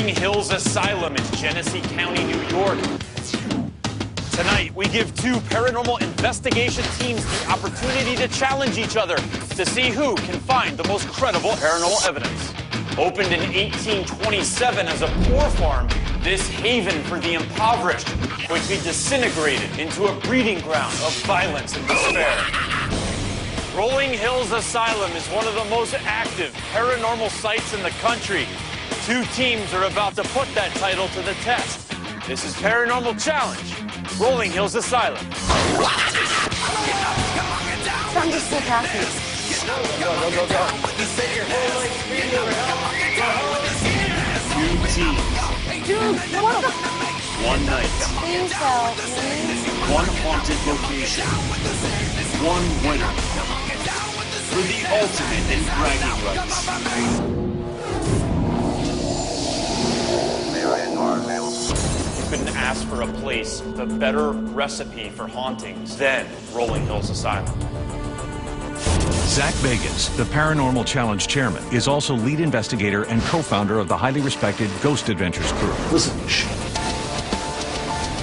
Rolling Hills Asylum in Genesee County, New York. Tonight, we give two paranormal investigation teams the opportunity to challenge each other to see who can find the most credible paranormal evidence. Opened in 1827 as a poor farm, this haven for the impoverished quickly disintegrated into a breeding ground of violence and despair. Rolling Hills Asylum is one of the most active paranormal sites in the country. Two teams are about to put that title to the test. This is Paranormal Challenge, Rolling Hills Asylum. I'm just so happy. Go. Two teams. Dude, what the? One night. Please help me. One haunted location. One winner. For the ultimate in bragging rights. You couldn't ask for a place with a better recipe for hauntings than Rolling Hills Asylum. Zach Bagans, the Paranormal Challenge chairman, is also lead investigator and co-founder of the highly respected Ghost Adventures crew. Listen,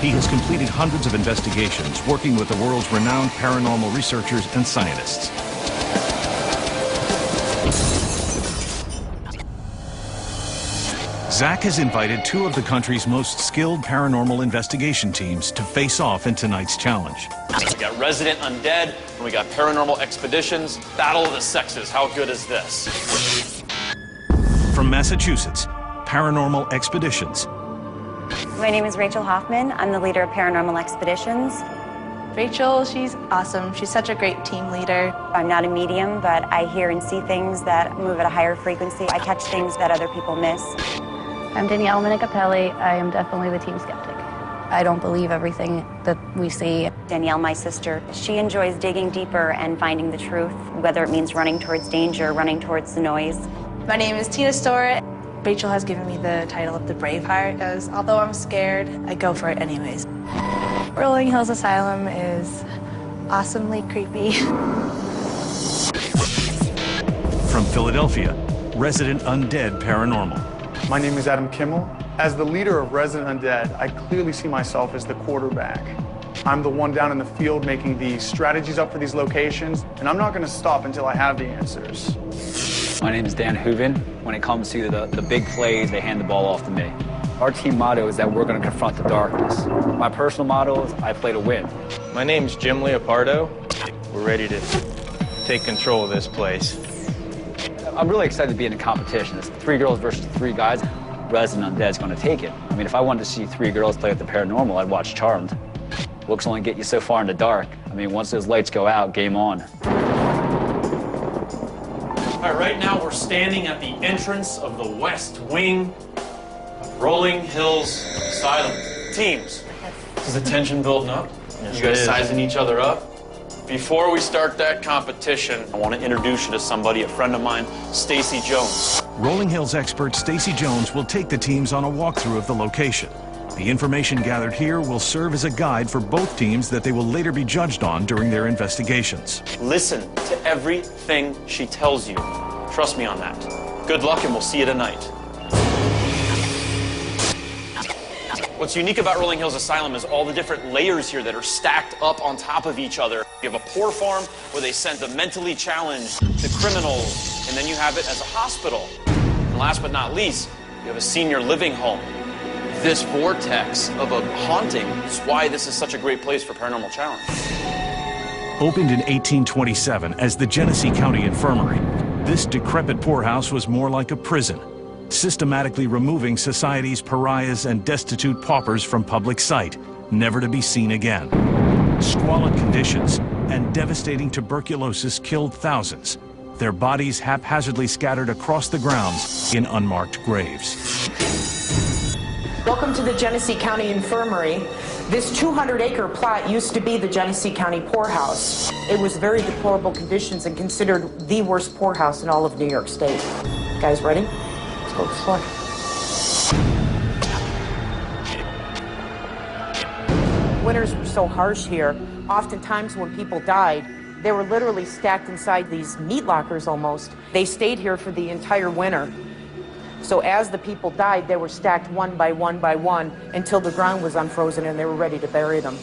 He has completed hundreds of investigations working with the world's renowned paranormal researchers and scientists. Zach has invited two of the country's most skilled paranormal investigation teams to face off in tonight's challenge. We got Resident Undead, and we got Paranormal Expeditions. Battle of the Sexes. How good is this? From Massachusetts, Paranormal Expeditions. My name is Rachel Hoffman. I'm the leader of Paranormal Expeditions. Rachel, she's awesome. She's such a great team leader. I'm not a medium, but I hear and see things that move at a higher frequency. I catch things that other people miss. I'm Danielle Minicapelli. I am definitely the team skeptic. I don't believe everything that we see. Danielle, my sister, she enjoys digging deeper and finding the truth, whether it means running towards danger, running towards the noise. My name is Tina Storr. Rachel has given me the title of the Braveheart because although I'm scared, I go for it anyways. Rolling Hills Asylum is awesomely creepy. From Philadelphia, Resident Undead Paranormal. My name is Adam Kimmel. As the leader of Resident Undead, I clearly see myself as the quarterback. I'm the one down in the field making the strategies up for these locations, and I'm not going to stop until I have the answers. My name is Dan Hooven. When it comes to the big plays, they hand the ball off to me. Our team motto is that we're going to confront the darkness. My personal motto is I play to win. My name's Jim Leopardo. We're ready to take control of this place. I'm really excited to be in a competition. It's 3 girls versus 3 guys. Resident Undead's going to take it. I mean, if I wanted to see 3 girls play with the paranormal, I'd watch Charmed. Looks only get you so far in the dark. I mean, once those lights go out, game on. All right, right now we're standing at the entrance of the West Wing of Rolling Hills Asylum. Teams, is the tension building up? You guys sizing each other up? Before we start that competition, I want to introduce you to somebody, a friend of mine, Stacy Jones. Rolling Hills expert Stacy Jones will take the teams on a walkthrough of the location. The information gathered here will serve as a guide for both teams that they will later be judged on during their investigations. Listen to everything she tells you. Trust me on that. Good luck, and we'll see you tonight. What's unique about Rolling Hills Asylum is all the different layers here that are stacked up on top of each other. You have a poor farm where they send the mentally challenged, the criminals, and then you have it as a hospital. And last but not least, you have a senior living home. This vortex of a haunting is why this is such a great place for Paranormal Challenge. Opened in 1827 as the Genesee County Infirmary, this decrepit poorhouse was more like a prison, systematically removing society's pariahs and destitute paupers from public sight, never to be seen again. Squalid conditions and devastating tuberculosis killed thousands, their bodies haphazardly scattered across the grounds in unmarked graves. Welcome to the Genesee County Infirmary. This 200-acre plot used to be the Genesee County poorhouse. It was very deplorable conditions and considered the worst poorhouse in all of New York State. Guys ready? Let's go explore. Winters were so harsh here. Oftentimes when people died, they were literally stacked inside these meat lockers almost. They stayed here for the entire winter. So as the people died, they were stacked one by one until the ground was unfrozen and they were ready to bury them.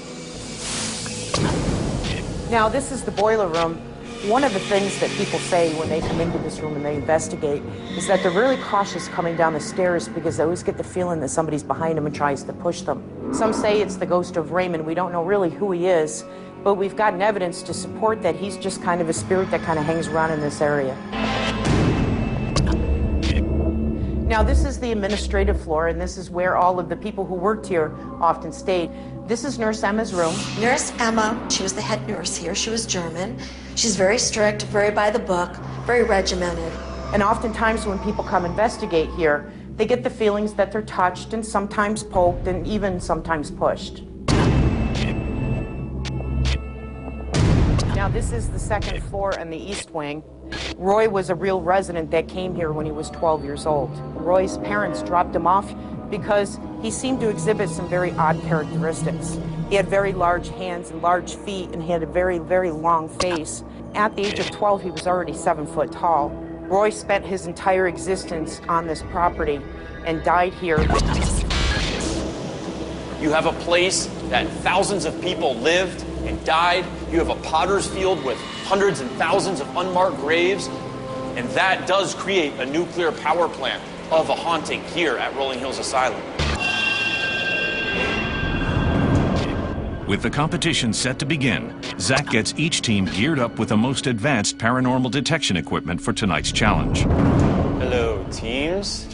Now, this is the boiler room. One of the things that people say when they come into this room and they investigate is that they're really cautious coming down the stairs because they always get the feeling that somebody's behind them and tries to push them. Some say it's the ghost of Raymond. We don't know really who he is, but we've gotten evidence to support that he's just kind of a spirit that kind of hangs around in this area. Now, this is the administrative floor, and this is where all of the people who worked here often stayed. This is Nurse Emma's room. Nurse Emma, she was the head nurse here. She was German. She's very strict, very by the book, very regimented. And oftentimes when people come investigate here, they get the feelings that they're touched and sometimes poked and even sometimes pushed. Now, this is the second floor and the east wing. Roy was a real resident that came here when he was 12 years old. Roy's parents dropped him off because he seemed to exhibit some very odd characteristics. He had very large hands and large feet, and he had a very, very long face. At the age of 12, he was already 7 foot tall. Roy spent his entire existence on this property and died here. You have a place that thousands of people lived and died. You have a potter's field with hundreds and thousands of unmarked graves. And that does create a nuclear power plant of a haunting here at Rolling Hills Asylum. With the competition set to begin, Zach gets each team geared up with the most advanced paranormal detection equipment for tonight's challenge. Hello, teams.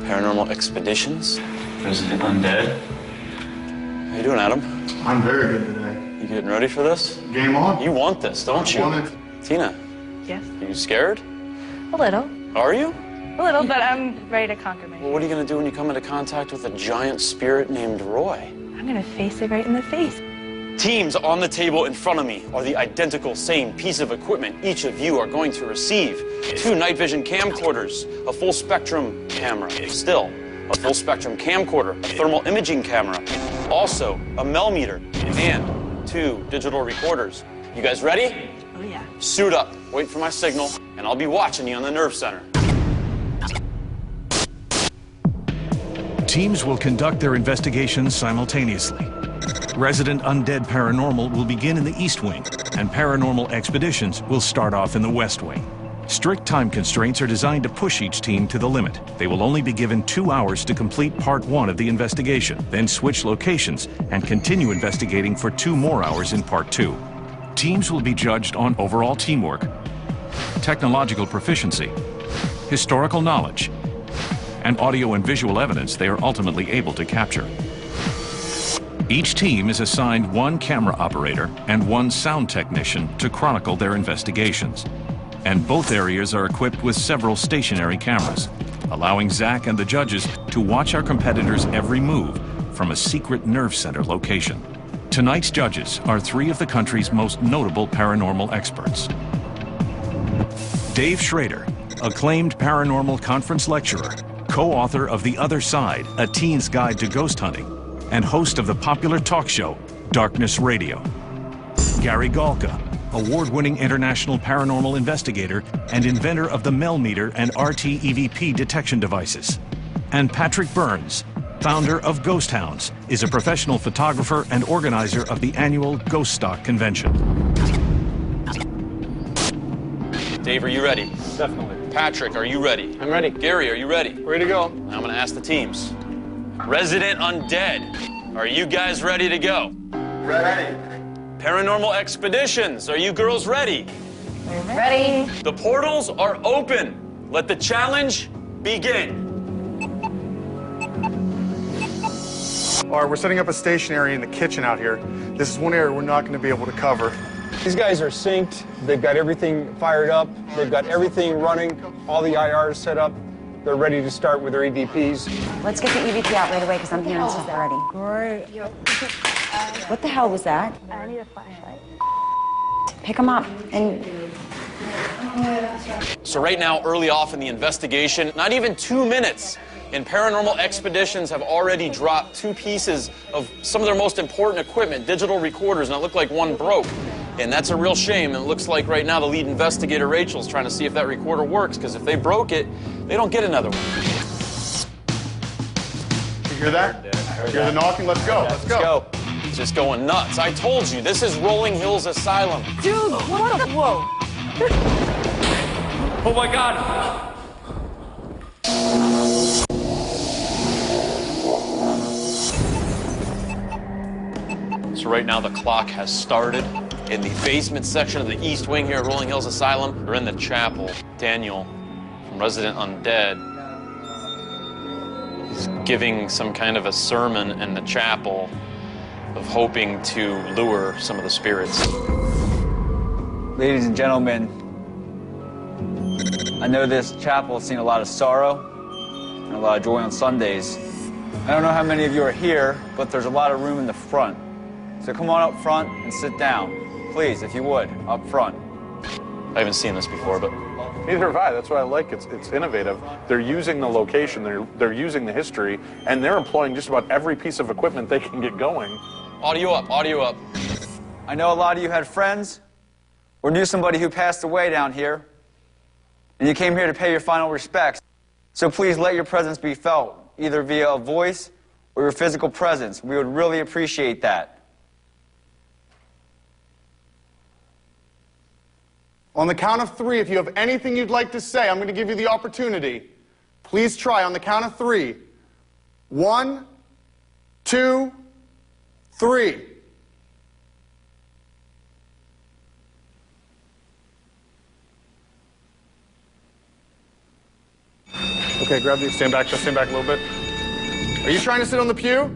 Paranormal Expeditions. Resident Undead. How you doing, Adam? I'm very good today. You getting ready for this? Game on. You want this, don't you? I want it. Tina, Yes. are you scared? A little. Are you? A little, but I'm ready to conquer my Well, what are you going to do when you come into contact with a giant spirit named Roy? I'm going to face it right in the face. Teams on the table in front of me are the identical same piece of equipment each of you are going to receive. 2 night vision camcorders, a full spectrum camera, still, a full spectrum camcorder, a thermal imaging camera, also a meter, and 2 digital recorders. You guys ready? Oh, yeah. Suit up, wait for my signal, and I'll be watching you on the nerve center. Teams will conduct their investigations simultaneously. Resident Undead Paranormal will begin in the East Wing, and Paranormal Expeditions will start off in the West Wing. Strict time constraints are designed to push each team to the limit. They will only be given 2 hours to complete Part 1 of the investigation, then switch locations and continue investigating for 2 more hours in Part 2. Teams will be judged on overall teamwork, technological proficiency, historical knowledge, and audio and visual evidence they are ultimately able to capture. Each team is assigned 1 camera operator and 1 sound technician to chronicle their investigations. And both areas are equipped with several stationary cameras, allowing Zach and the judges to watch our competitors' every move from a secret nerve center location. Tonight's judges are 3 of the country's most notable paranormal experts. Dave Schrader, acclaimed paranormal conference lecturer, co-author of The Other Side, A Teen's Guide to Ghost Hunting, and host of the popular talk show, Darkness Radio. Gary Galka, award-winning international paranormal investigator and inventor of the Meter and RT-EVP detection devices. And Patrick Burns, founder of Ghost Hounds, is a professional photographer and organizer of the annual Ghost Stock Convention. Dave, are you ready? Definitely. Patrick, are you ready? I'm ready. Gary, are you ready? Ready to go. Now I'm going to ask the teams. Resident Undead, are you guys ready to go? Ready. Paranormal Expeditions, are you girls ready? Ready? The portals are open. Let the challenge begin. All right, we're setting up a station area in the kitchen out here. This is one area we're not going to be able to cover. These guys are synced. They've got everything fired up. They've got everything running, all the IRs set up. They're ready to start with their EVPs. Let's get the EVP out right away because I'm hearing stuff already. Great. What the hell was that? I need a flashlight. Pick them up and... So right now, early off in the investigation, not even 2 minutes, and Paranormal Expeditions have already dropped 2 pieces of some of their most important equipment, digital recorders, and it looked like 1 broke. And that's a real shame. And it looks like right now the lead investigator, Rachel's trying to see if that recorder works, because if they broke it, they don't get another one. You hear that? You hear the knocking? Let's go. Let's go. It's just going nuts. I told you, this is Rolling Hills Asylum. Dude, what the? Whoa. Oh my God. So right now the clock has started in the basement section of the East Wing here at Rolling Hills Asylum. We're in the chapel. Daniel, from Resident Undead, is giving some kind of a sermon in the chapel of hoping to lure some of the spirits. Ladies and gentlemen, I know this chapel has seen a lot of sorrow and a lot of joy on Sundays. I don't know how many of you are here, but there's a lot of room in the front. So come on up front and sit down. Please, if you would, up front. I haven't seen this before, but... Neither have I. That's what I like. It's innovative. They're using the location, they're using the history, and they're employing just about every piece of equipment they can get going. Audio up, audio up. I know a lot of you had friends or knew somebody who passed away down here, and you came here to pay your final respects. So please let your presence be felt, either via a voice or your physical presence. We would really appreciate that. On the count of 3, if you have anything you'd like to say, I'm going to give you the opportunity. Please try on the count of 3. 1, 2, 3. Okay, grab these. Stand back. Just stand back a little bit. Are you trying to sit on the pew?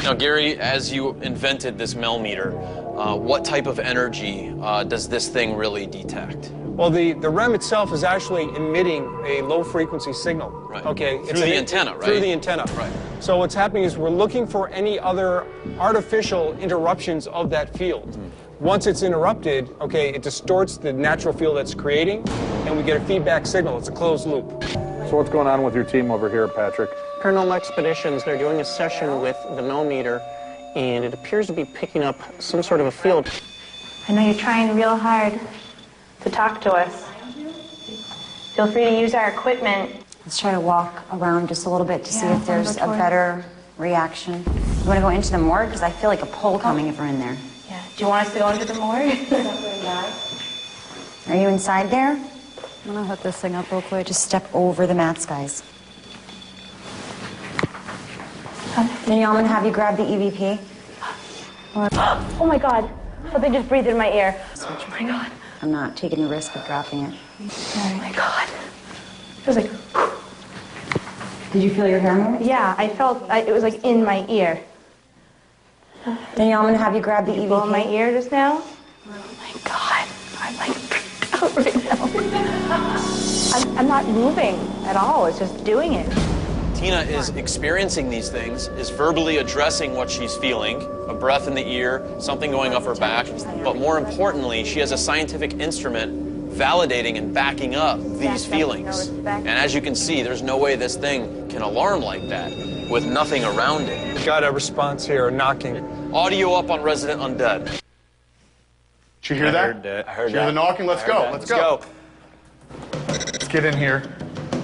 Now, Gary, as you invented this meter, what type of energy does this thing really detect? Well, the REM itself is actually emitting a low-frequency signal. Right. Okay. Through the antenna, right? Through the antenna. Right. So what's happening is we're looking for any other artificial interruptions of that field. Once it's interrupted, okay, it distorts the natural field that's creating, and we get a feedback signal. It's a closed loop. So what's going on with your team over here, Patrick? Paranormal Expeditions, they're doing a session with the millimeter, and it appears to be picking up some sort of a field. I know you're trying real hard to talk to us. Feel free to use our equipment. Let's try to walk around just a little bit to see if there's a better reaction. You want to go into the morgue? Because I feel like a pull coming if we're in there. Yeah. Do you want us to go into the morgue? Are you inside there? I'm gonna hook this thing up real quick. Just step over the mats, guys. Danielle, I'm going to have you grab the EVP. Oh my God. Something just breathed in my ear. Oh my God. I'm not taking the risk of dropping it. Oh my God. It was like... Did you feel your hair move? Yeah, I felt it was like in my ear. Danielle, I'm going to have you grab the EVP. Blow in my ear just now? Oh my God. I'm like freaked out right now. I'm not moving at all. It's just doing it. Tina is experiencing these things, is verbally addressing what she's feeling, a breath in the ear, something going up her back, but more importantly, she has a scientific instrument validating and backing up these feelings. And as you can see, there's no way this thing can alarm like that with nothing around it. We got a response here, a knocking. Audio up on Resident Undead. Did you hear that? I heard Did you hear the knocking? Let's go. Let's go. Let's get in here.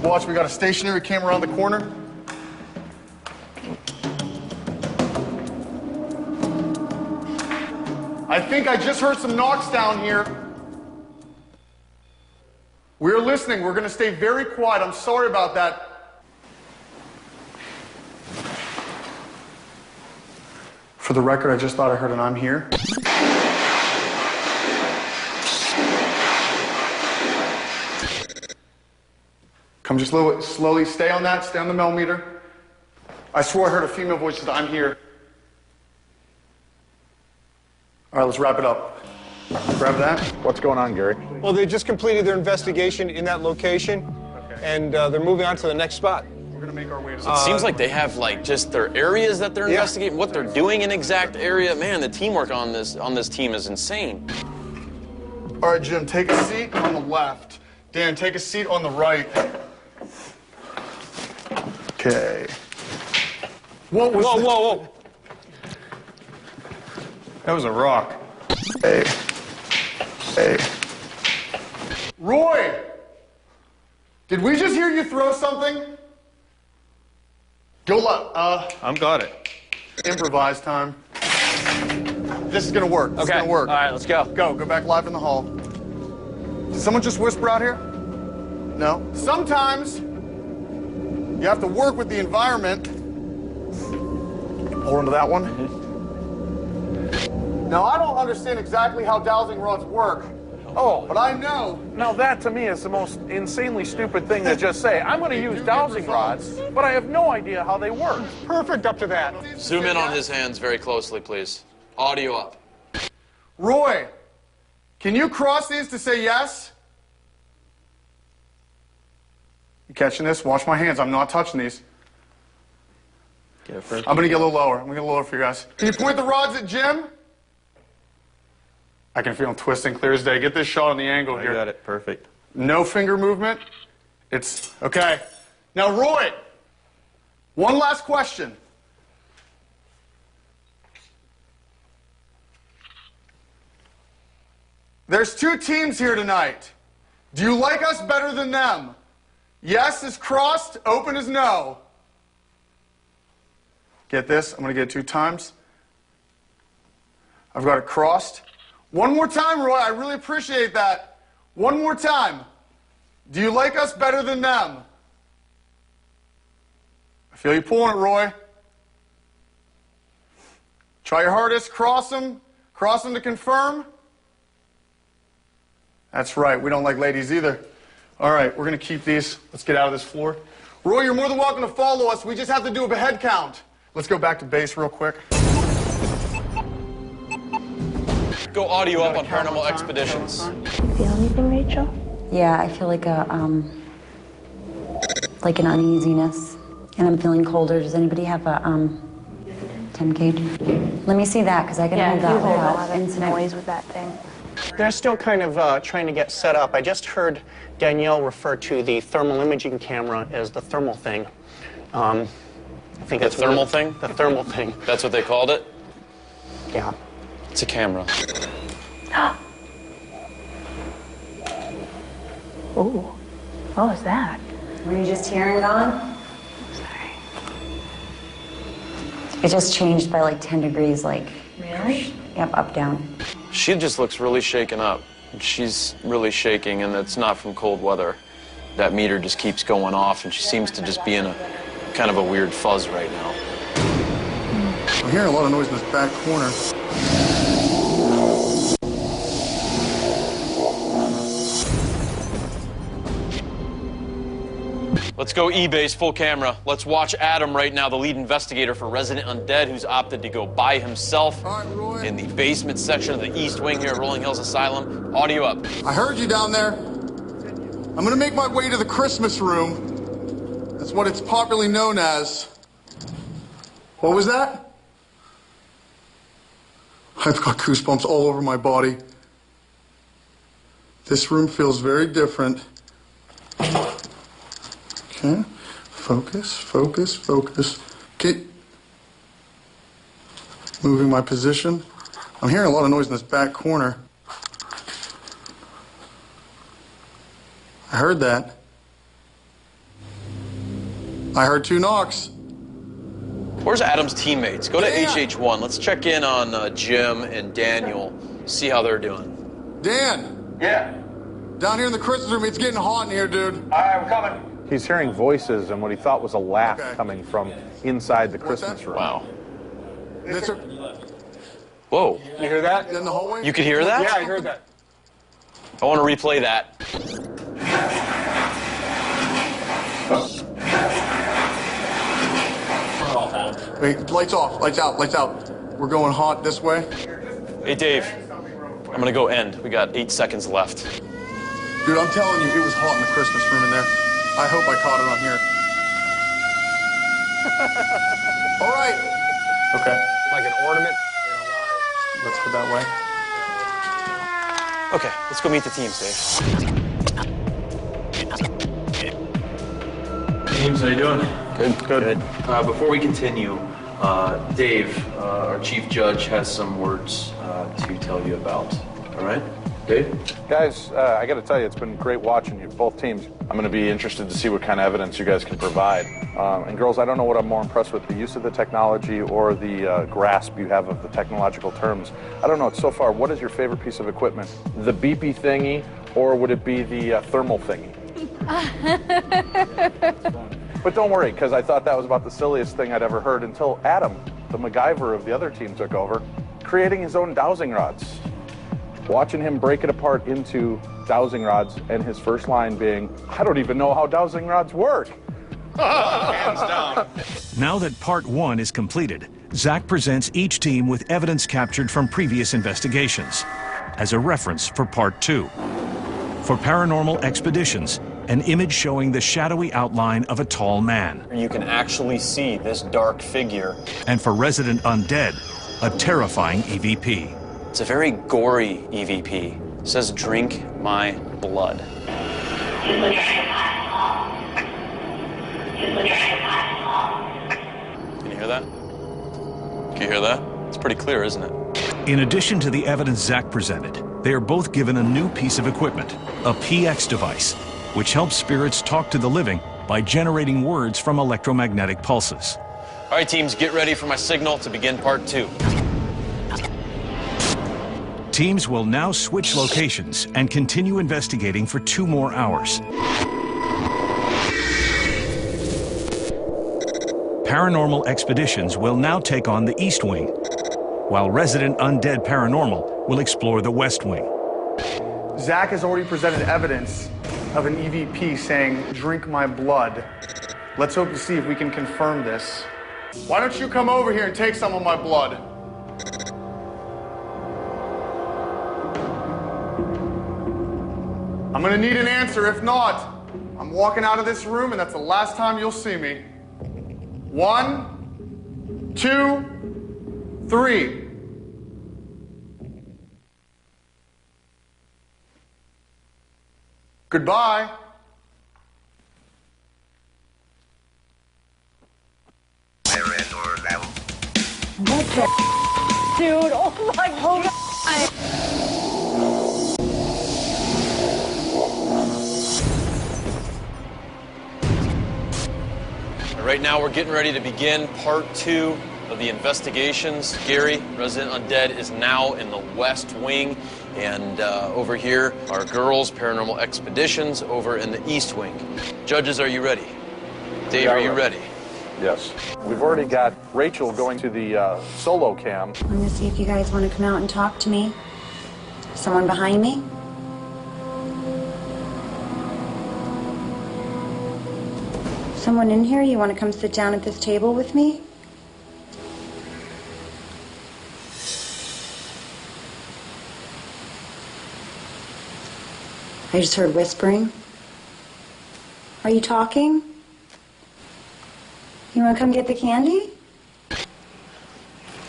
Watch, we got a stationary camera around the corner. I think I just heard some knocks down here. We're listening. We're going to stay very quiet. I'm sorry about that. For the record, I just thought I heard an "I'm here." Come just a little bit slowly. Stay on that. Stay on the millimeter. I swore I heard a female voice that "I'm here." All right, let's wrap it up. Grab that. What's going on, Gary? Well, they just completed their investigation in that location, and they're moving on to the next spot. We're going to make our way to It seems like they have like just their areas that they're investigating, what they're doing in exact area. Man, the teamwork on this team is insane. All right, Jim, take a seat on the left. Dan, take a seat on the right. Okay. What was Whoa. That was a rock. Hey. Roy! Did we just hear you throw something? Go low. I'm got it. Improvise time. This is gonna work. This is gonna work. All right, let's go. Go back live in the hall. Did someone just whisper out here? No. Sometimes you have to work with the environment. Pull into that one. Now, I don't understand exactly how dowsing rods work. Oh, but I know. Now that to me is the most insanely stupid thing to just say. I'm going to use dowsing rods, but I have no idea how they work. Perfect up to that. Zoom in on his hands very closely, please. Audio up. Roy, can you cross these to say yes? You catching this? Watch my hands. I'm not touching these. I'm going to get a little lower. I'm going to get a little lower for you guys. Can you point the rods at Jim? I can feel them twisting clear as day. Get this shot on the angle here. I got it. Perfect. No finger movement. It's okay. Now, Roy, one last question. There's two teams here tonight. Do you like us better than them? Yes is crossed, open is no. Get this, I'm going to get it 2 times. I've got it crossed. One more time, Roy, I really appreciate that. One more time. Do you like us better than them? I feel you pulling it, Roy. Try your hardest, cross them to confirm. That's right, we don't like ladies either. All right, we're going to keep these. Let's get out of this floor. Roy, you're more than welcome to follow us. We just have to do a head count. Let's go back to base real quick. Go audio up on Paranormal Expeditions. Feel anything, Rachel? Yeah, I feel like an uneasiness, and I'm feeling colder. Does anybody have a 10 gauge? Let me see that, because I can hold that without incident. Noise with that thing. They're still kind of trying to get set up. I just heard Danielle refer to the thermal imaging camera as the thermal thing. I think The that's thermal thing? The thermal thing. That's what they called it? Yeah. It's a camera. Oh, what was that? Were you just hearing it on? Sorry. It just changed by like 10 degrees, like. Really? Yep, up, down. She just looks really shaken up. She's really shaking, and it's not from cold weather. That meter just keeps going off, and she seems to just be in a kind of a weird fuzz right now. I'm hearing a lot of noise in this back corner. Let's go E-base, full camera. Let's watch Adam right now, the lead investigator for Resident Undead, who's opted to go by himself in the basement section of the East Wing here at Rolling Hills Asylum. Audio up. I heard you down there. I'm going to make my way to the Christmas room. That's what it's popularly known as. What was that? I've got goosebumps all over my body. This room feels very different. Okay, focus, focus, focus. Okay. Moving my position. I'm hearing a lot of noise in this back corner. I heard that. I heard 2 knocks. Where's Adam's teammates? Go to HH1. Let's check in on Jim and Daniel, see how they're doing. Dan! Yeah? Down here in the Christmas room, it's getting hot in here, dude. All right, we're coming. He's hearing voices and what he thought was a laugh coming from inside the Christmas room. Wow. It's a, Whoa. You hear that? in the hallway? You could hear that? Yeah, I heard that. I want to replay that. Wait, lights off, lights out, lights out. We're going hot this way. Hey, Dave. I'm going to go end. We got 8 seconds left. Dude, I'm telling you, it was hot in the Christmas room in there. I hope I caught it on here. All right. Okay. Like an ornament. Let's go that way. Okay, let's go meet the teams, Dave. Teams, how you doing? Good. Good. Before we continue, Dave, our chief judge, has some words to tell you about. All right? Dave? Guys, I got to tell you, it's been great watching you, both teams. I'm going to be interested to see what kind of evidence you guys can provide. And girls, I don't know what I'm more impressed with, the use of the technology or the grasp you have of the technological terms. I don't know, so far, what is your favorite piece of equipment? The beepy thingy, or would it be the thermal thingy? But don't worry, because I thought that was about the silliest thing I'd ever heard until Adam, the MacGyver of the other team, took over, creating his own dowsing rods. Watching him break it apart into dowsing rods, and his first line being, I don't even know how dowsing rods work. Hands down. Now that part 1 is completed, Zach presents each team with evidence captured from previous investigations as a reference for part 2. For Paranormal Expeditions, an image showing the shadowy outline of a tall man. You can actually see this dark figure. And for Resident Undead, a terrifying EVP. It's a very gory EVP. It says, drink my blood. Can you hear that? Can you hear that? It's pretty clear, isn't it? In addition to the evidence Zach presented, they are both given a new piece of equipment, a PX device, which helps spirits talk to the living by generating words from electromagnetic pulses. All right, teams, get ready for my signal to begin part 2. Teams will now switch locations and continue investigating for 2 more hours. Paranormal Expeditions will now take on the East Wing, while Resident Undead Paranormal will explore the West Wing. Zach has already presented evidence of an EVP saying, drink my blood. Let's hope to see if we can confirm this. Why don't you come over here and take some of my blood? I'm gonna need an answer. If not, I'm walking out of this room and that's the last time you'll see me. 1, 2, 3. Goodbye. What the dude? Oh my God. Right now, we're getting ready to begin part 2 of the investigations. Gary, Resident Undead, is now in the West Wing. And over here are girls, Paranormal Expeditions, over in the East Wing. Judges, are you ready? Dave, are you ready? Yes. We've already got Rachel going to the solo cam. I'm gonna see if you guys want to come out and talk to me. Someone behind me? Someone in here? You want to come sit down at this table with me? I just heard whispering. Are you talking? You want to come get the candy?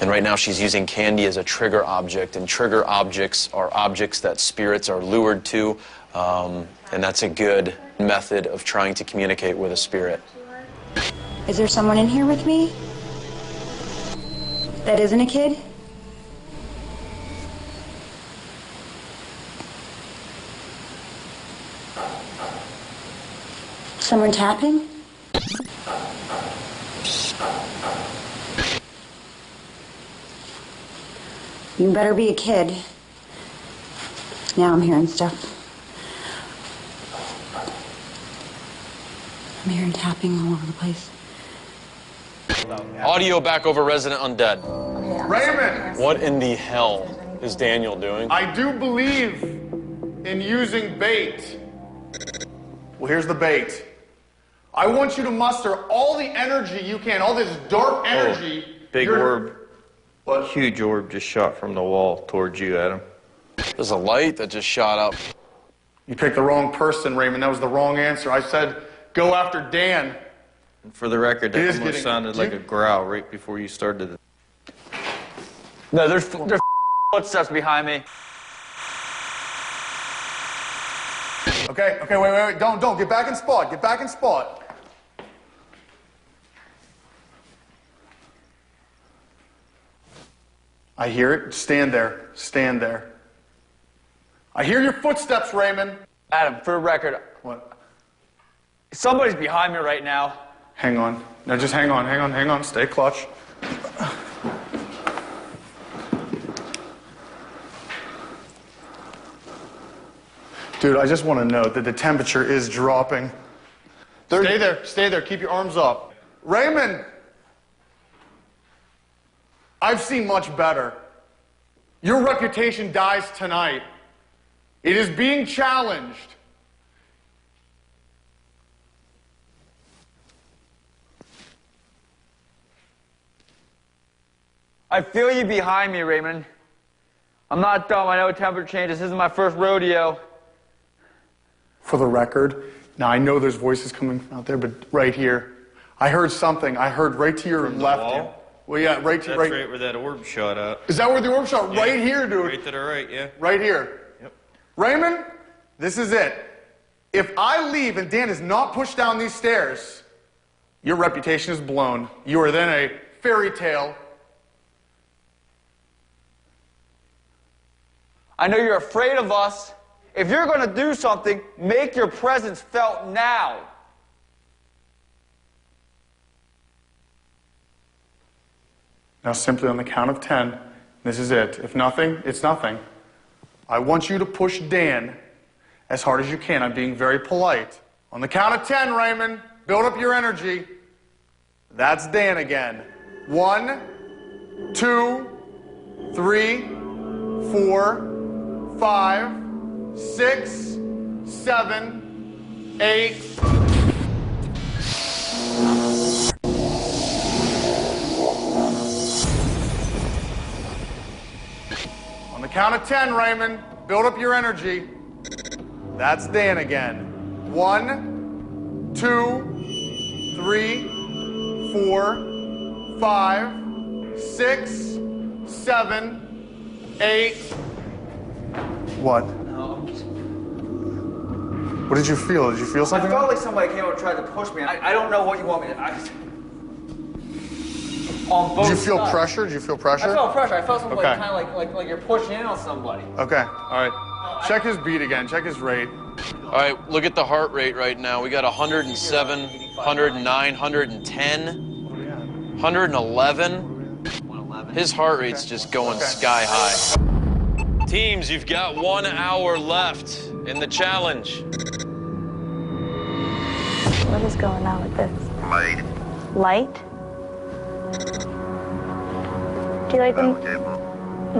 And right now she's using candy as a trigger object, and trigger objects are objects that spirits are lured to, and that's a good method of trying to communicate with a spirit. Is there someone in here with me? That isn't a kid? Someone tapping? You better be a kid. Now I'm hearing stuff. I'm hearing tapping all over the place. Audio back over Resident Undead. Raymond! What in the hell is Daniel doing? I do believe in using bait. Well, here's the bait. I want you to muster all the energy you can, all this dark energy. Big orb. What? Huge orb just shot from the wall towards you, Adam. There's a light that just shot up. You picked the wrong person, Raymond. That was the wrong answer. I said, go after Dan. And for the record, that almost sounded like a growl right before you started it. No, there's footsteps behind me. Okay, wait. Don't. Get back in spot. Get back in spot. I hear it. Stand there. Stand there. I hear your footsteps, Raymond. Adam, for the record. What? Somebody's behind me right now. Hang on. No, just hang on. Stay clutch. Dude, I just want to note that the temperature is dropping. Stay there. Keep your arms up. Raymond! I've seen much better. Your reputation dies tonight. It is being challenged. I feel you behind me, Raymond. I'm not dumb. I know temperature changes. This isn't my first rodeo. For the record, now I know there's voices coming out there, but right here, I heard something. I heard right to your From the left. wall? Well, yeah, right to That's right. right where that orb shot up. Is that where the orb shot? Yeah. Right here, dude. Right to the right, yeah. Right here. Yep. Raymond, this is it. If I leave and Dan is not pushed down these stairs, your reputation is blown. You are then a fairy tale. I know you're afraid of us. If you're going to do something, make your presence felt now. Now, simply on the count of 10, this is it. If nothing, it's nothing. I want you to push Dan as hard as you can. I'm being very polite. On the count of 10, Raymond, build up your energy. That's Dan again. 1, 2, 3, 4, 5, 6, 7, 8. On the count of 10, Raymond, build up your energy. That's Dan again. 1, 2, 3, 4, 5, 6, 7, 8. What? What did you feel? Did you feel something? I felt like somebody came over and tried to push me. I don't know what you want me to... On both Did you feel sides. pressure? Did you feel pressure? I felt pressure. I felt something Okay. kind of like you're pushing in on somebody. Okay, all right. Check his beat again. Check his rate. All right, look at the heart rate right now. We got 107, 109, 110, 111. His heart rate's just going sky high. Teams, you've got 1 hour left in the challenge. What is going on with this? Light. Light? Do you like them?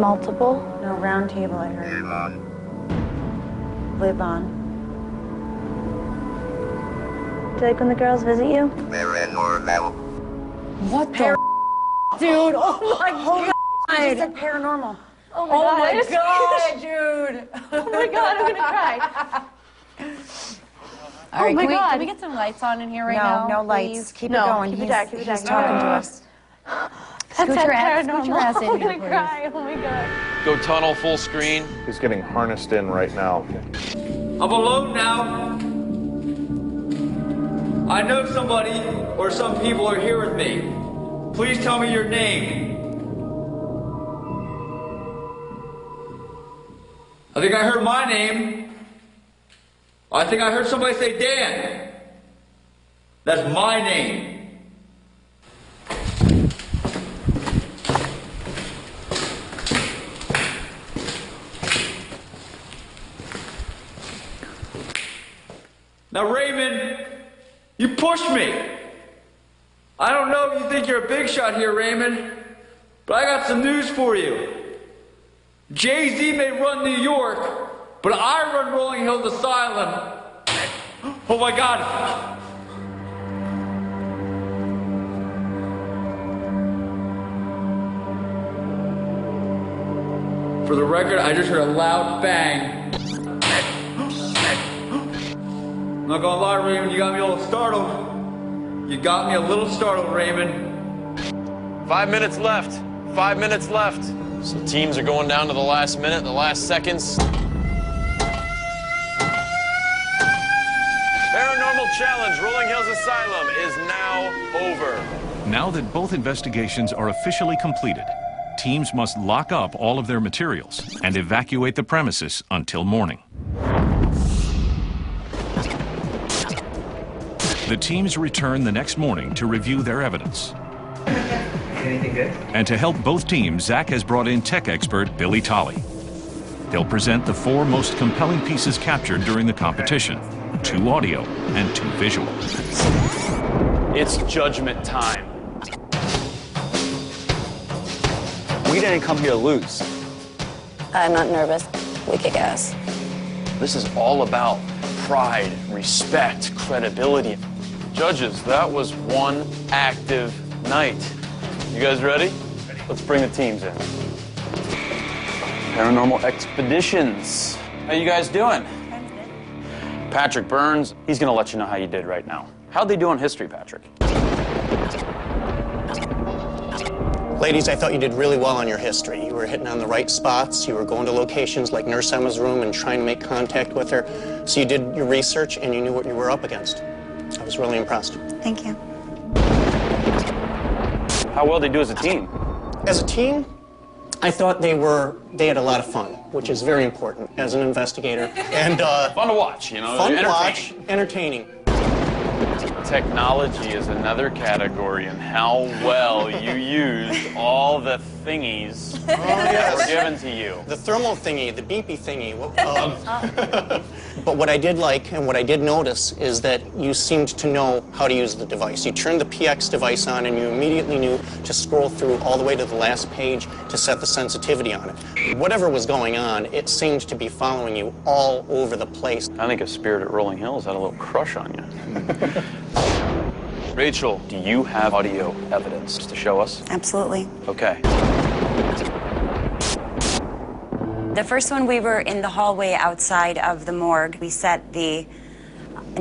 Multiple? No, round table, I heard. Live on. Live on. Do you like when the girls visit you? Paranormal. What the? Dude, oh my god. I just said paranormal. Oh my god, dude. Oh my god, I'm gonna cry. All right, oh my god. can we get some lights on in here right now? No lights. Please? Keep no, it going. Keep it down, keep it down, He's talking to us. Scoot your ass in I'm here, gonna please. cry. Oh my god. Go tunnel full screen. He's getting harnessed in right now. I'm alone now. I know somebody or some people are here with me. Please tell me your name. I think I heard my name. I think I heard somebody say Dan. That's my name. Now, Raymond, you pushed me. I don't know if you think you're a big shot here, Raymond, but I got some news for you. Jay-Z may run New York, but I run Rolling Hills Asylum. Oh my God. For the record, I just heard a loud bang. I'm not gonna lie, Raymond, you got me a little startled. You got me a little startled, Raymond. 5 minutes left. 5 minutes left. So teams are going down to the last minute, the last seconds. Paranormal Challenge, Rolling Hills Asylum is now over. Now that both investigations are officially completed, teams must lock up all of their materials and evacuate the premises until morning. The teams return the next morning to review their evidence. Anything good? And to help both teams, Zach has brought in tech expert Billy Tolley. They'll present the 4 most compelling pieces captured during the competition, 2 audio and 2 visual. It's judgment time. We didn't come here to lose. I'm not nervous. We kick ass. This is all about pride, respect, credibility. Judges, that was one active night. You guys ready? Let's bring the teams in. Paranormal Expeditions. How you guys doing? Patrick Burns, he's gonna let you know how you did right now. How'd they do on history, Patrick? Ladies, I thought you did really well on your history. You were hitting on the right spots. You were going to locations like Nurse Emma's room and trying to make contact with her. So you did your research and you knew what you were up against. I was really impressed. Thank you. How well did they do as a team? As a team, I thought they had a lot of fun, which is very important as an investigator. And fun to watch, you know. Fun to watch, entertaining. Technology is another category, and how well you used all the thingies that were given to you. The thermal thingy, the beepy thingy. But what I did like and what I did notice is that you seemed to know how to use the device. You turned the PX device on and you immediately knew to scroll through all the way to the last page to set the sensitivity on it. Whatever was going on, it seemed to be following you all over the place. I think a spirit at Rolling Hills had a little crush on you. Rachel, do you have audio evidence to show us? Absolutely. Okay. The first one, we were in the hallway outside of the morgue. We set the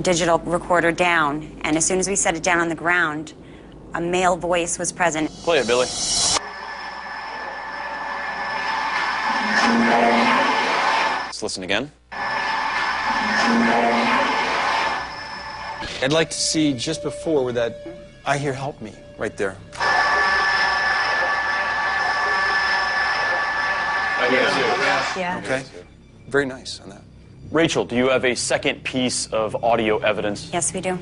digital recorder down, and as soon as we set it down on the ground, a male voice was present. Play it, Billy. Let's listen again. I'd like to see just before where that "I hear help me" right there. Yeah. Okay. Very nice on that. Rachel, do you have a second piece of audio evidence? Yes, we do.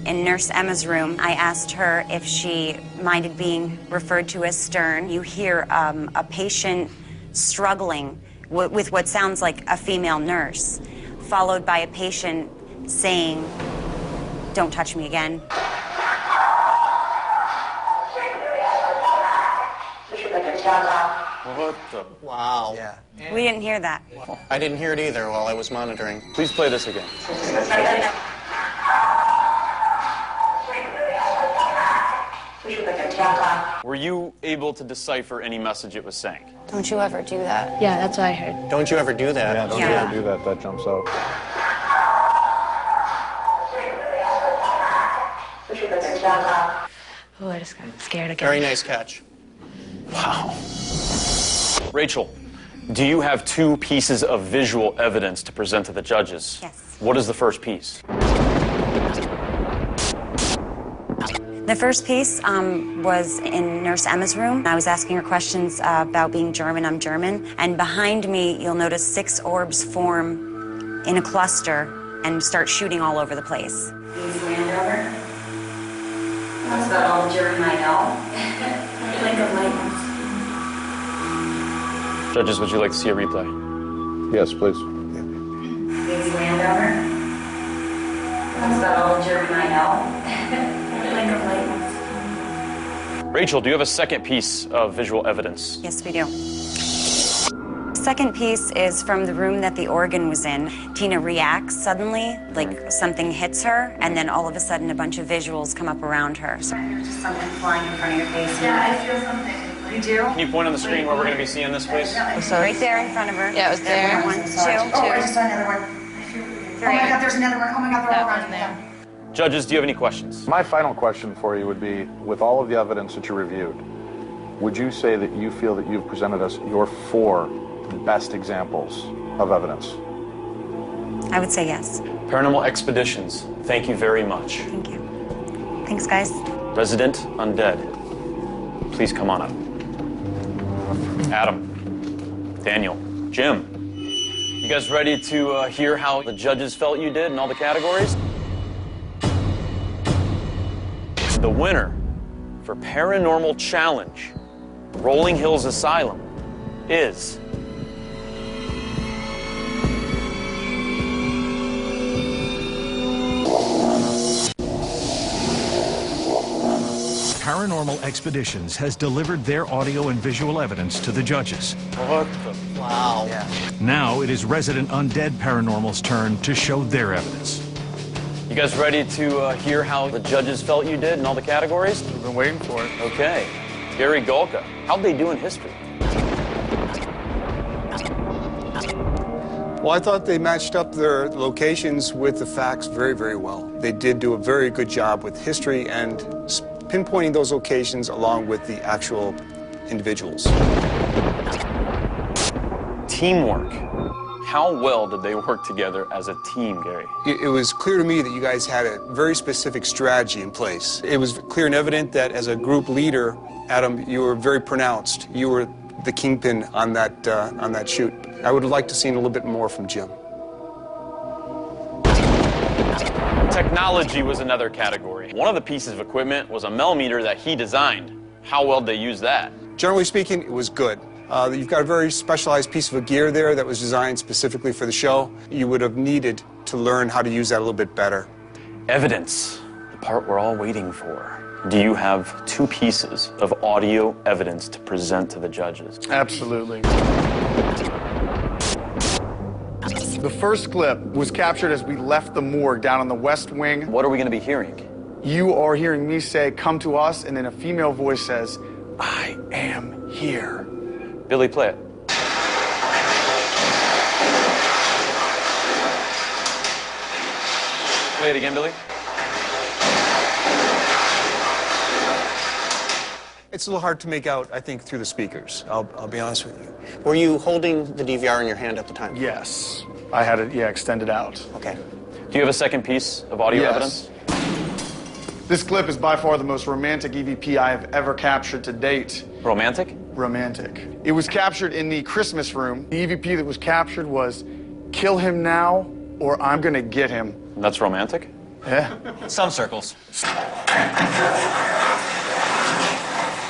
In Nurse Emma's room, I asked her if she minded being referred to as stern. You hear a patient struggling with what sounds like a female nurse, followed by a patient saying, "Don't touch me again." What the? Wow. Yeah. We didn't hear that. I didn't hear it either while I was monitoring. Please play this again. Were you able to decipher any message it was saying? Don't you ever do that. Yeah, that's what I heard. Don't you ever do that. Yeah, don't you ever do that. That jumps out. Oh, I just got scared again. Very nice catch. Wow. Rachel, do you have 2 pieces of visual evidence to present to the judges? Yes. What is the first piece? The first piece was in Nurse Emma's room. I was asking her questions about being German. I'm German. And behind me, you'll notice 6 orbs form in a cluster and start shooting all over the place. He's Landover. That's about all the German I know. Blink of lightning. Judges, would you like to see a replay? Yes, please. He's Landover. That's about all the German I know. Blink of lightning. Rachel, do you have a second piece of visual evidence? Yes, we do. Second piece is from the room that the organ was in. Tina reacts suddenly, like something hits her, and then all of a sudden a bunch of visuals come up around her. So just something flying in front of your face. Yeah, I feel something. You do? Can you point on the screen where we're going to be seeing this, please? So right there in front of her. Yeah, it was there. 1, 2, 2. Oh, I just saw another one. Oh my God, there's another one. Oh my God, they're all around there. Judges, do you have any questions? My final question for you would be, with all of the evidence that you reviewed, would you say that you feel that you've presented us your 4 best examples of evidence? I would say yes. Paranormal Expeditions, thank you very much. Thank you. Thanks, guys. Resident Undead, please come on up. Adam, Daniel, Jim. You guys ready to hear how the judges felt you did in all the categories? The winner for Paranormal Challenge, Rolling Hills Asylum, is... Paranormal Expeditions has delivered their audio and visual evidence to the judges. What the... Wow. Yeah. Now it is resident undead Paranormal's turn to show their evidence. You guys ready to hear how the judges felt you did in all the categories? We've been waiting for it. Okay. Gary Golka, how'd they do in history? Well, I thought they matched up their locations with the facts very, very well. They did do a very good job with history and pinpointing those locations along with the actual individuals. Teamwork. How well did they work together as a team, Gary? It was clear to me that you guys had a very specific strategy in place. It was clear and evident that as a group leader, Adam, you were very pronounced. You were the kingpin on that shoot. I would have liked to see a little bit more from Jim. Technology was another category. One of the pieces of equipment was a millimeter that he designed. How well did they use that? Generally speaking, it was good. You've got a very specialized piece of gear there that was designed specifically for the show. You would have needed to learn how to use that a little bit better. Evidence, the part we're all waiting for. Do you have 2 pieces of audio evidence to present to the judges? Absolutely. The first clip was captured as we left the morgue down on the west wing. What are we going to be hearing? You are hearing me say, "Come to us," and then a female voice says, "I am here." Billy, play it. Play it again, Billy. It's a little hard to make out, I think, through the speakers. I'll be honest with you. Were you holding the DVR in your hand at the time? Yes. I had it, extended out. Okay. Do you have a second piece of audio evidence? This clip is by far the most romantic EVP I have ever captured to date. Romantic? Romantic. It was captured in the Christmas room. The EVP that was captured was, "Kill him now, or I'm gonna get him." That's romantic? Yeah. Some circles.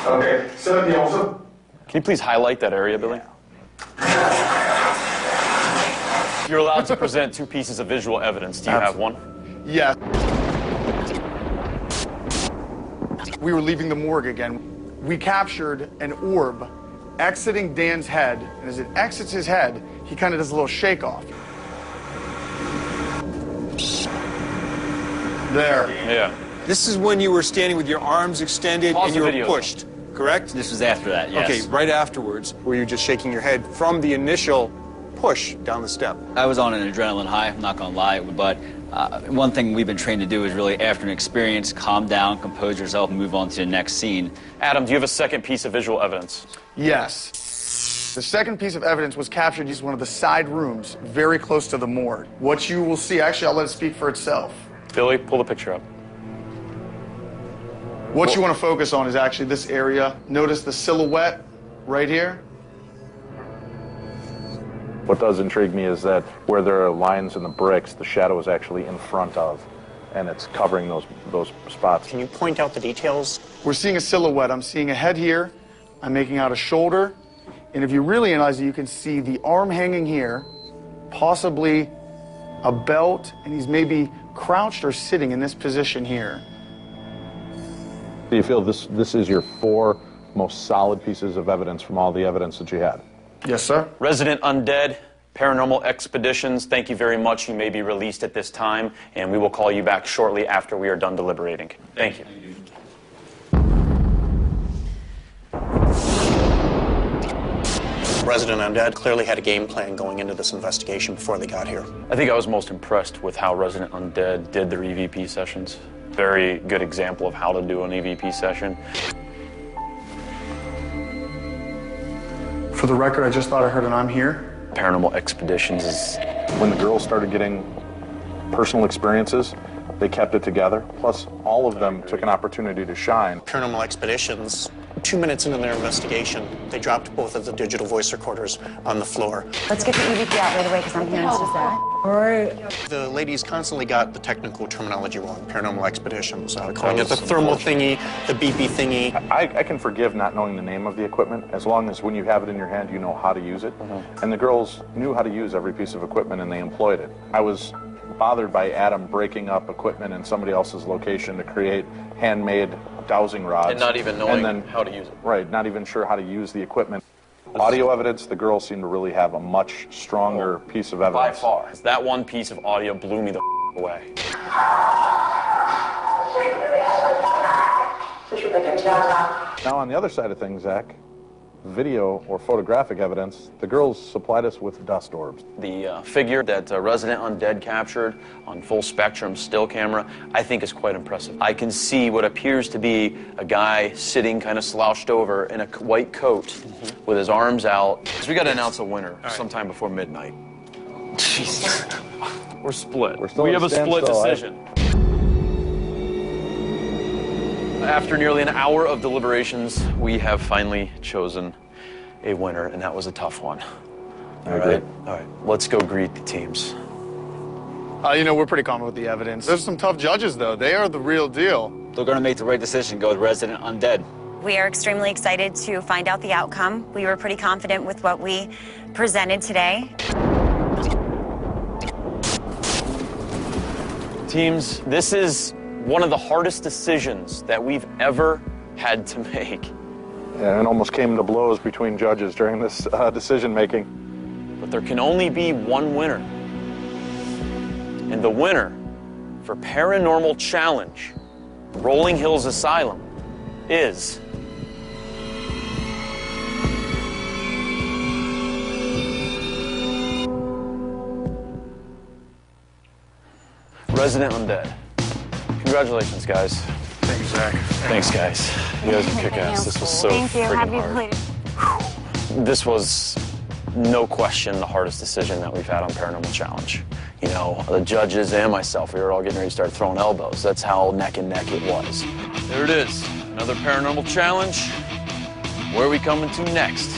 Okay, so the also. Can you please highlight that area, Billy? You're allowed to present 2 pieces of visual evidence. Do you have one? Yeah. We were leaving the morgue again. We captured an orb exiting Dan's head, and as it exits his head, he kind of does a little shake off. There. Yeah. This is when you were standing with your arms extended Pause and you the were video, pushed, correct? This was after that, yes. Okay, right afterwards, were you just shaking your head from the initial push down the step? I was on an adrenaline high, I'm not gonna lie, but one thing we've been trained to do is really, after an experience, calm down, compose yourself, and move on to the next scene. Adam, do you have a second piece of visual evidence? Yes. The second piece of evidence was captured in one of the side rooms very close to the morgue. What you will see, actually, I'll let it speak for itself. Billy, pull the picture up. What you want to focus on is actually this area. Notice the silhouette right here. What does intrigue me is that where there are lines in the bricks, the shadow is actually in front of, and it's covering those spots. Can you point out the details? We're seeing a silhouette. I'm seeing a head here. I'm making out a shoulder. And if you really analyze it, you can see the arm hanging here, possibly a belt, and he's maybe crouched or sitting in this position here. Do you feel this is your 4 most solid pieces of evidence from all the evidence that you had? Yes, sir. Resident Undead, Paranormal Expeditions, thank you very much. You may be released at this time, and we will call you back shortly after we are done deliberating. Thank you. Resident Undead clearly had a game plan going into this investigation before they got here. I think I was most impressed with how Resident Undead did their EVP sessions. Very good example of how to do an EVP session. For the record, I just thought I heard an "I'm here." Paranormal Expeditions is... When the girls started getting personal experiences, they kept it together. Plus, all of them took an opportunity to shine. Paranormal Expeditions 2 minutes into their investigation, they dropped both of the digital voice recorders on the floor. Let's get the EVP out right away because I'm hearing stuff. All right. The ladies constantly got the technical terminology wrong. Paranormal expeditions, calling it the thermal thingy, the beepy thingy. I can forgive not knowing the name of the equipment as long as when you have it in your hand, you know how to use it. And the girls knew how to use every piece of equipment and they employed it. I was bothered by Adam breaking up equipment in somebody else's location to create handmade dowsing rods. And not even knowing how to use it. Right, not even sure how to use the equipment. Audio evidence, the girls seem to really have a much stronger piece of evidence. By far. That one piece of audio blew me the away. Now on the other side of things, Zach, video or photographic evidence, the girls supplied us with dust orbs. The figure that Resident Undead captured on full spectrum still camera, I think is quite impressive. I can see what appears to be a guy sitting kind of slouched over in a white coat with his arms out. So we got to announce a winner sometime before midnight. Jesus. We're split. We have a split decision. After nearly an hour of deliberations, we have finally chosen a winner, and that was a tough one. All right, let's go greet the teams. You know, we're pretty calm with the evidence. There's some tough judges, though. They are the real deal. They're going to make the right decision, go with Resident Undead. We are extremely excited to find out the outcome. We were pretty confident with what we presented today. Teams, this is one of the hardest decisions that we've ever had to make. Yeah, and almost came to blows between judges during this decision making. But there can only be one winner. And the winner for Paranormal Challenge, Rolling Hills Asylum, is... Resident Undead. Congratulations, guys. Thank you, Zach. Thanks, guys. You guys are kick-ass. This was so freaking hard. This was, no question, the hardest decision that we've had on Paranormal Challenge. You know, the judges and myself, we were all getting ready to start throwing elbows. That's how neck and neck it was. There it is, another Paranormal Challenge. Where are we coming to next?